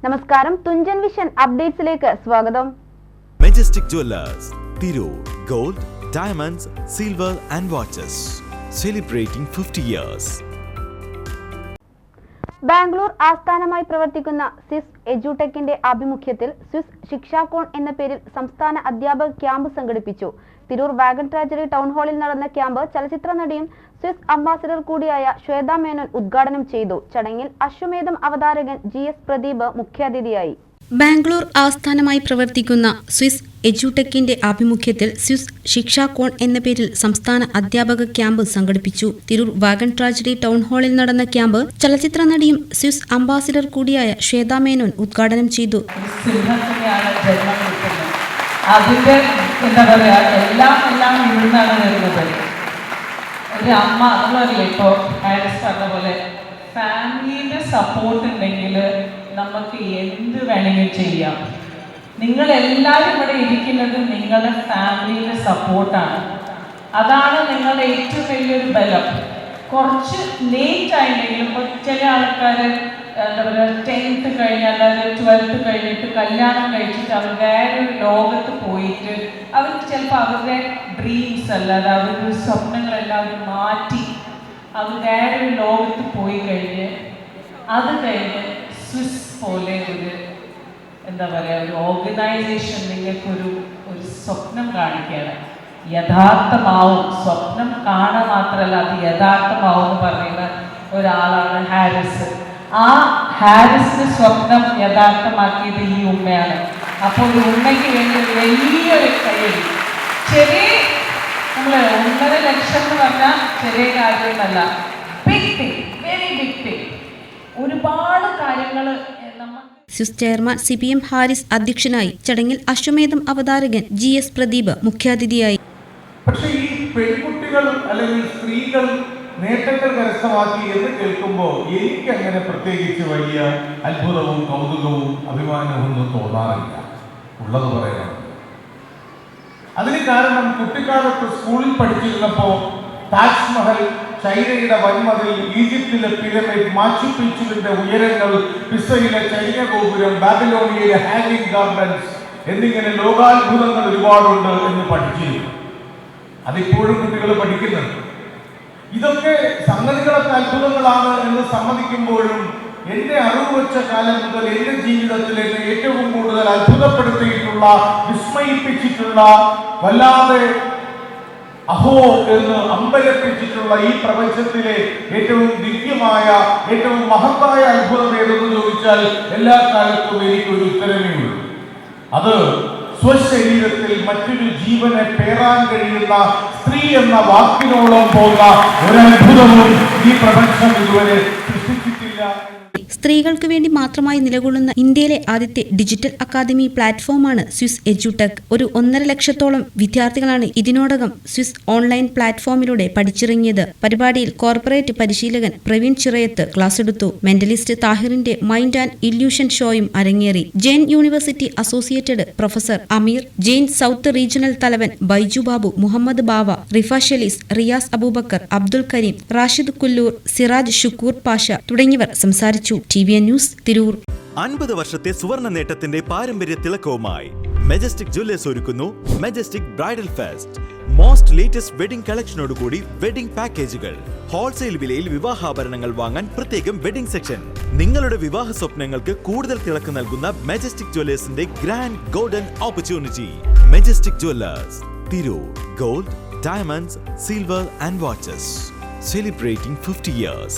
നമസ്കാരം, തുഞ്ചൻ വിഷൻ അപ്ഡേറ്റ്സിലേക്ക് സ്വാഗതം. Majestic Jewellers, Tirur. Gold, diamonds, silver and watches. Celebrating 50 years. Bangalore ആസ്ഥാനമായി പ്രവർത്തിക്കുന്ന സ്വിസ് എഡ്യൂടെക്കിന്റെ ആഭിമുഖ്യത്തിൽ സ്വിസ് ശിക്ഷാകോൺ എന്ന പേരിൽ സംസ്ഥാന അധ്യാപക ക്യാമ്പ് സംഘടിപ്പിച്ചു. തിരൂർ വാഗൺ ട്രാജഡി ടൗൺ ഹാളിൽ നടന്ന ക്യാമ്പ് ചലച്ചിത്ര നടിയും സ്വിസ് അംബാസിഡർ കൂടിയായ ശ്വേതാ മേനോൻ ഉദ്ഘാടനം ചെയ്തു. ചടങ്ങിൽ അശ്വമേധം അവതാരകൻ GS പ്രദീപ് മുഖ്യാതിഥിയായി. ബാംഗ്ലൂർ ആസ്ഥാനമായി പ്രവർത്തിക്കുന്ന സ്വിസ് എഡ്യൂടെക്കിന്റെ ആഭിമുഖ്യത്തിൽ സ്വിസ് ശിക്ഷാകോൺ എന്ന പേരിൽ സംസ്ഥാന അധ്യാപക ക്യാമ്പ് സംഘടിപ്പിച്ചു. തിരൂർ വാഗൺ ട്രാജഡി ടൗൺ ഹാളിൽ നടന്ന ക്യാമ്പ് ചലച്ചിത്ര നടിയും സ്വിസ് അംബാസിഡർ കൂടിയായ ശ്വേതാ മേനോൻ ഉദ്ഘാടനം ചെയ്തു. അതിന്റെ എന്താ പറയാ എല്ലാം ഇവിടുന്നാണ് വരുന്നത്. ഒരു അമ്മ നമ്മളറിയില്ല, ഇപ്പോൾ ഹാരിസ് പറഞ്ഞ പോലെ ഫാമിലിയുടെ സപ്പോർട്ട് ഉണ്ടെങ്കിൽ നമുക്ക് എന്ത് വേണമെങ്കിലും ചെയ്യാം. നിങ്ങളെല്ലാവരും ഇവിടെ ഇരിക്കുന്നത് നിങ്ങളുടെ ഫാമിലിയുടെ സപ്പോർട്ടാണ്. അതാണ് നിങ്ങളുടെ ഏറ്റവും വലിയൊരു ബലം. കുറച്ച് ലേറ്റ് ആയില്ലെങ്കിലും ഇപ്പോൾ ചില ആൾക്കാർ എന്താ പറയുക 10th കഴിഞ്ഞ് അല്ലാതെ 12th കഴിഞ്ഞിട്ട് കല്യാണം കഴിച്ചിട്ട് അവർ വേറൊരു ലോകത്ത് പോയിട്ട് അവർക്ക് ചിലപ്പോൾ അവരുടെ ഡ്രീംസ് അല്ലാതെ അവരുടെ സ്വപ്നങ്ങളെല്ലാം അവർ മാറ്റി അവർ വേറൊരു ലോകത്ത് പോയി കഴിഞ്ഞ് അത് കഴിഞ്ഞ് സ്വിസ് പോലെ ഒരു എന്താ പറയുക ഒരു ഓർഗനൈസേഷൻ നിങ്ങൾക്കൊരു സ്വപ്നം കാണിക്കുകയാണ്. യഥാർത്ഥമാവും, സ്വപ്നം കാണാൻ മാത്രമല്ല അത് യഥാർത്ഥമാവും എന്ന് പറയുന്ന ഒരാളാണ് ഹാരിസ്. ആ ഹാരിസിന്റെ സ്വപ്നം യഥാർത്ഥമാക്കിയത് ഈ ഉമ്മയാണ്. അപ്പോൾ ഒരു ഉമ്മയ്ക്ക് വേണ്ടി വലിയൊരു കയ്യടി. ചെറിയ നമ്മൾ 1.5 ലക്ഷം എന്ന് പറഞ്ഞാൽ ചെറിയ കാര്യമൊന്നല്ല. Big thing, very big thing. ഒരുപാട് കാര്യങ്ങൾ സ്വിസ് ചെയർമാൻ CPM ഹാരിസ് അധ്യക്ഷനായി. ചടങ്ങിൽ അശ്വമേധം അവതാരകൻ GS പ്രദീപ് മുഖ്യാതിഥിയായി. പക്ഷേ ഈ പെൺകുട്ടികൾ അല്ലെങ്കിൽ സ്ത്രീകൾ നേട്ടങ്ങൾ കരസ്ഥമാക്കി എന്ന് കേൾക്കുമ്പോൾ എനിക്ക് അങ്ങനെ പ്രത്യേകിച്ച് വലിയ അത്ഭുതവും കൗതുകവും അഭിമാനവും ഒന്നും തോന്നാറില്ല, ഉള്ളത് പറയാം. അതിന് കാരണം കുട്ടിക്കാലത്ത് സ്കൂളിൽ പഠിച്ചിരുന്നപ്പോൾ താജ്മഹൽ, ചൈനയുടെ വൻമതിൽ, ഈജിപ്തിലെ പിരമിഡ്, മാച്ചു പിച്ചുവിന്റെ ഉയരങ്ങൾ, പിസയിലെ ചൈന ഗോപുരം, ബാബിലോണിയയിലെ ഹാങ്ങിങ് ഗാർഡൻസ് എന്നിങ്ങനെ ലോകാത്ഭുതങ്ങൾ ഒരുപാടുണ്ട് എന്ന് പഠിച്ചിരുന്നു. അതിപ്പോഴും കുട്ടികൾ പഠിക്കുന്നുണ്ട്. ഇതൊക്കെ സംഗതികളൊക്കെ അത്ഭുതങ്ങളാണ് എന്ന് സമ്മതിക്കുമ്പോഴും എൻ്റെ അറിവ് വെച്ച കാലം മുതൽ എൻ്റെ ജീവിതത്തിൽ എന്നെ ഏറ്റവും കൂടുതൽ അത്ഭുതപ്പെടുത്തിയിട്ടുള്ള, വിസ്മയിപ്പിച്ചിട്ടുള്ള, വല്ലാതെ അഹോ എന്ന് അമ്പരപ്പിച്ചിട്ടുള്ള ഈ പ്രപഞ്ചത്തിലെ ഏറ്റവും ദിവ്യമായ, ഏറ്റവും മഹത്തായ അത്ഭുതം ഏതെന്ന് ചോദിച്ചാൽ എല്ലാ കാലത്തും എനിക്കൊരു ഉത്തരമേ ഉള്ളൂ. അത് സ്വശരീരത്തിൽ മറ്റൊരു ജീവനെ പേറാൻ കഴിയുന്ന സ്ത്രീ എന്ന വാക്കിനോളം പോകുന്ന ഒരത്ഭുതവും ഈ പ്രപഞ്ചം ഇതുവരെ സൃഷ്ടിച്ചിട്ടില്ല. സ്ത്രീകൾക്ക് വേണ്ടി മാത്രമായി നിലകൊള്ളുന്ന ഇന്ത്യയിലെ ആദ്യത്തെ ഡിജിറ്റൽ അക്കാദമി പ്ലാറ്റ്ഫോമാണ് സ്വിസ് എഡ്യൂടെക്. ഒരു 1.5 ലക്ഷത്തോളം വിദ്യാർത്ഥികളാണ് ഇതിനോടകം സ്വിസ് ഓൺലൈൻ പ്ലാറ്റ്ഫോമിലൂടെ പഠിച്ചിറങ്ങിയത്. പരിപാടിയിൽ കോർപ്പറേറ്റ് പരിശീലകൻ പ്രവീൺ ചിറയത്ത് ക്ലാസ് എടുത്തു. മെന്റലിസ്റ്റ് താഹിറിന്റെ മൈൻഡ് ആൻഡ് ഇല്യൂഷൻ ഷോയും അരങ്ങേറി. ജെയിൻ യൂണിവേഴ്സിറ്റി അസോസിയേറ്റഡ് പ്രൊഫസർ അമീർ, ജെയിൻ സൗത്ത് റീജിയണൽ തലവൻ ബൈജു ബാബു, മുഹമ്മദ് ബാവ, റിഫ ഷെലീസ്, റിയാസ് അബൂബക്കർ, അബ്ദുൽ കരീം, റാഷിദ് കുല്ലൂർ, സിറാജ് ഷുക്കൂർ പാഷ തുടങ്ങിയവർ സംസാരിച്ചു. TVN news, Tirur. 50 വർഷത്തെ സുവർണ നേട്ടത്തിന്റെ പാരമ്പര്യ തിളക്കവുമായി മെജസ്റ്റിക് ജുവല്ലേഴ്സ് ഒരുക്കുന്നു Majestic bridal fest. Most latest wedding കളക്ഷനോടുകൂടി വെഡിംഗ് പാക്കേജുകൾ. ഹോൾസെയിൽ വിലയിൽ വിവാഹാഭരണങ്ങൾ വാങ്ങാൻ പ്രത്യേകം വെഡിംഗ് സെക്ഷൻ. നിങ്ങളുടെ വിവാഹ സ്വപ്നങ്ങൾക്ക് കൂടുതൽ തിളക്കം നൽകുന്ന മെജസ്റ്റിക് ജുവല്ലേഴ്സിന്റെ grand golden opportunity. Majestic Jewellers, Tirur. Gold, diamonds, silver and watches. Celebrating 50 years.